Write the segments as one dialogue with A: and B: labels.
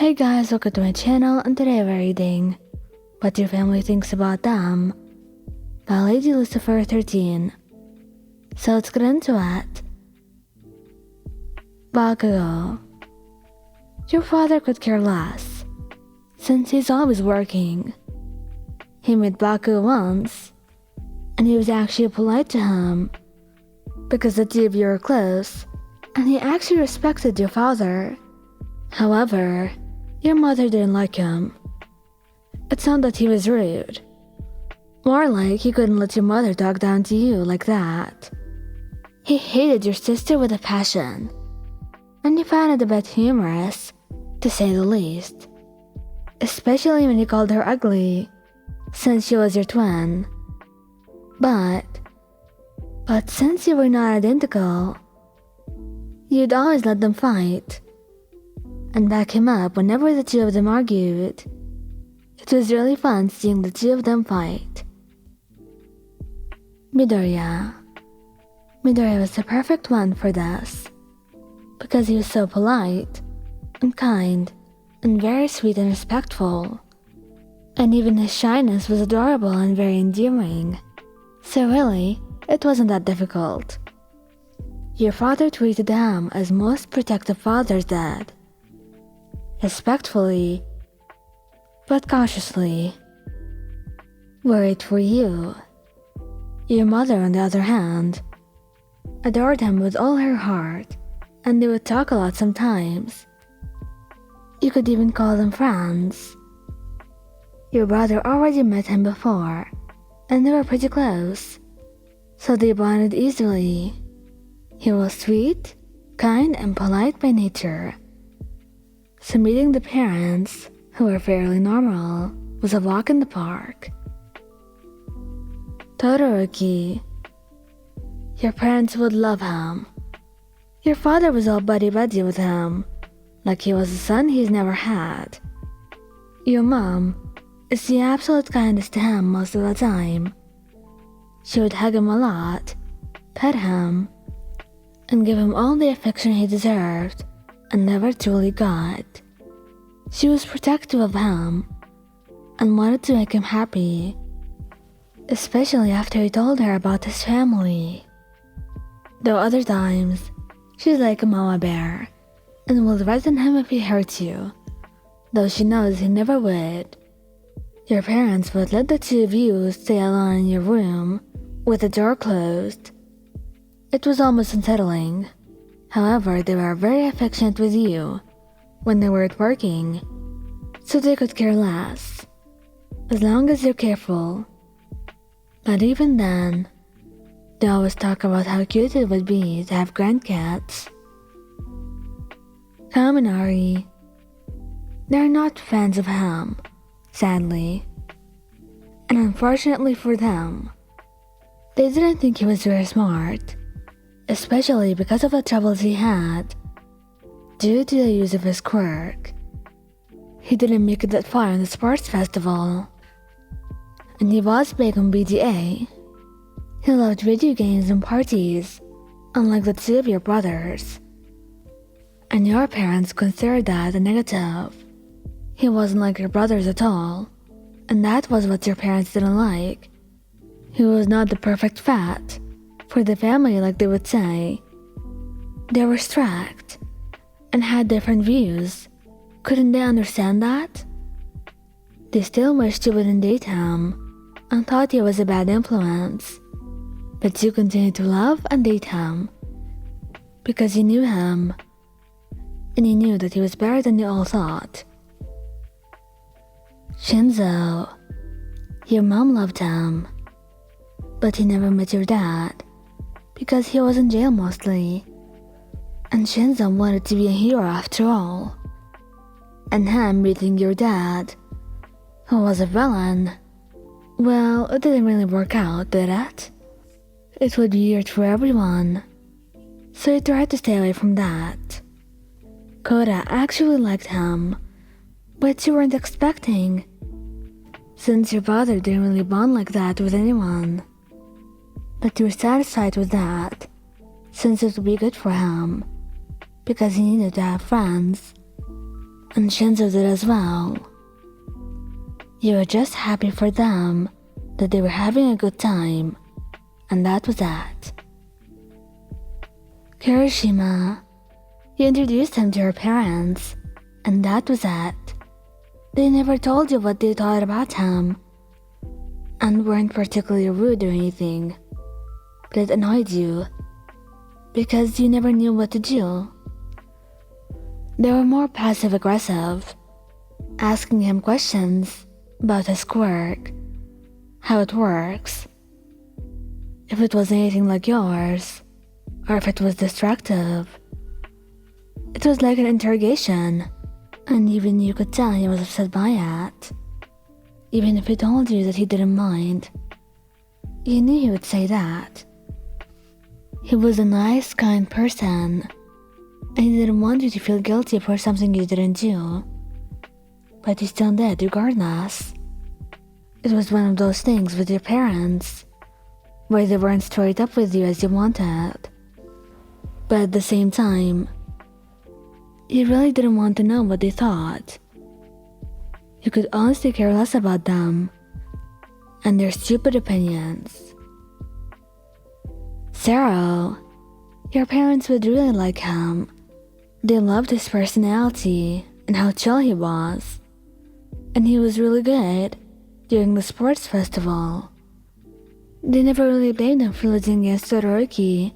A: Hey guys, welcome to my channel, and today we're reading What Your Family Thinks About Them by Lady Lucifer 13. So let's get into it. Bakugo. Your father could care less, since he's always working. He met Bakugo once, and he was actually polite to him, because the two of you were close, and he actually respected your father. However, your mother didn't like him. It's not that he was rude. More like he couldn't let your mother talk down to you like that. He hated your sister with a passion, and he found it a bit humorous, to say the least. Especially when he called her ugly, since she was your twin. But since you were not identical, you'd always let them fight and back him up whenever the two of them argued. It was really fun seeing the two of them fight. Midoriya. Midoriya was the perfect one for this, because he was so polite and kind and very sweet and respectful, and even his shyness was adorable and very endearing. So really, it wasn't that difficult. Your father treated him as most protective fathers did. Respectfully, but cautiously. Worried for you. Your mother, on the other hand, adored him with all her heart, and they would talk a lot sometimes. You could even call them friends. Your brother already met him before, and they were pretty close, so they bonded easily. He was sweet, kind, and polite by nature. So meeting the parents, who were fairly normal, was a walk in the park. Todoroki. Your parents would love him. Your father was all buddy-buddy with him, like he was a son he's never had. Your mom is the absolute kindest to him most of the time. She would hug him a lot, pet him, and give him all the affection he deserved and never truly got. She was protective of him and wanted to make him happy, especially after he told her about his family. Though other times, she's like a mama bear and will threaten him if he hurts you, though she knows he never would. Your parents would let the two of you stay alone in your room with the door closed. It was almost unsettling. However, they were very affectionate with you when they weren't working, so they could care less, as long as you're careful. But even then, they always talk about how cute it would be to have grandcats. Kaminari. They're not fans of him, sadly. And unfortunately for them, they didn't think he was very smart, especially because of the troubles he had due to the use of his quirk. He didn't make it that far in the sports festival, and he was big on BDA. He loved video games and parties, unlike the two of your brothers. And your parents considered that a negative. He wasn't like your brothers at all, and that was what your parents didn't like. He was not the perfect fat for the family, like they would say. They were strict and had different views. Couldn't they understand that? They still wished you wouldn't date him and thought he was a bad influence. But you continued to love and date him because you knew him, and you knew that he was better than you all thought. Shinzo. Your mom loved him, but he never met your dad because he was in jail mostly, and Shinzo wanted to be a hero after all. And him meeting your dad, who was a villain, well, it didn't really work out, did it? It would be weird for everyone, so he tried to stay away from that. Koda actually liked him, but you weren't expecting, since your father didn't really bond like that with anyone. But you were satisfied with that, since it would be good for him, because he needed to have friends. and Shinzo did as well. You were just happy for them that they were having a good time, and that was that. Kirishima, you introduced him to her parents, and that was that. They never told you what they thought about him, and weren't particularly rude or anything, but it annoyed you, because you never knew what to do. They were more passive-aggressive, asking him questions about his quirk, how it works, if it was anything like yours, or if it was destructive. It was like an interrogation, and even you could tell he was upset by it. Even if he told you that he didn't mind, you knew he would say that. He was a nice, kind person, and he didn't want you to feel guilty for something you didn't do, but you still did regardless. It was one of those things with your parents, where they weren't straight up with you as you wanted, but at the same time, you really didn't want to know what they thought. You could honestly care less about them and their stupid opinions. Sero, your parents would really like him. They loved his personality and how chill he was, and he was really good during the sports festival. They never really blamed him for losing against Todoroki.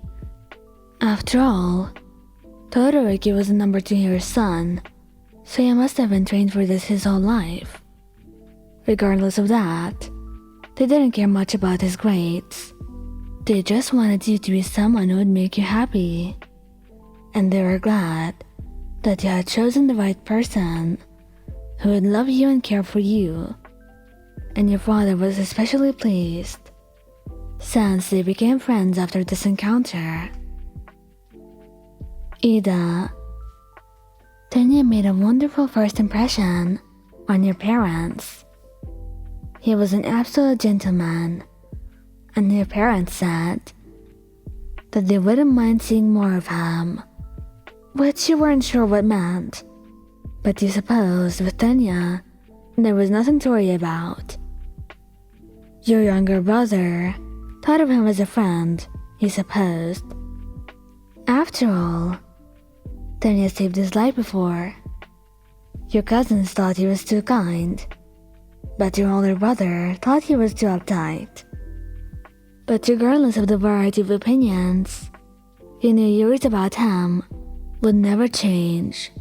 A: After all, Todoroki was the number 2 year's son, so he must have been trained for this his whole life. Regardless of that, they didn't care much about his grades. They just wanted you to be someone who would make you happy, and they were glad that you had chosen the right person who would love you and care for you, and your father was especially pleased, since they became friends after this encounter. Iida, Tanya made a wonderful first impression on your parents. He was an absolute gentleman, and your parents said that they wouldn't mind seeing more of him, which you weren't sure what meant, but you supposed with Tanya there was nothing to worry about. Your younger brother thought of him as a friend, he supposed. After all, Tanya saved his life before. Your cousins thought he was too kind, but your older brother thought he was too uptight. But regardless of the variety of opinions, you knew yours about him would never change.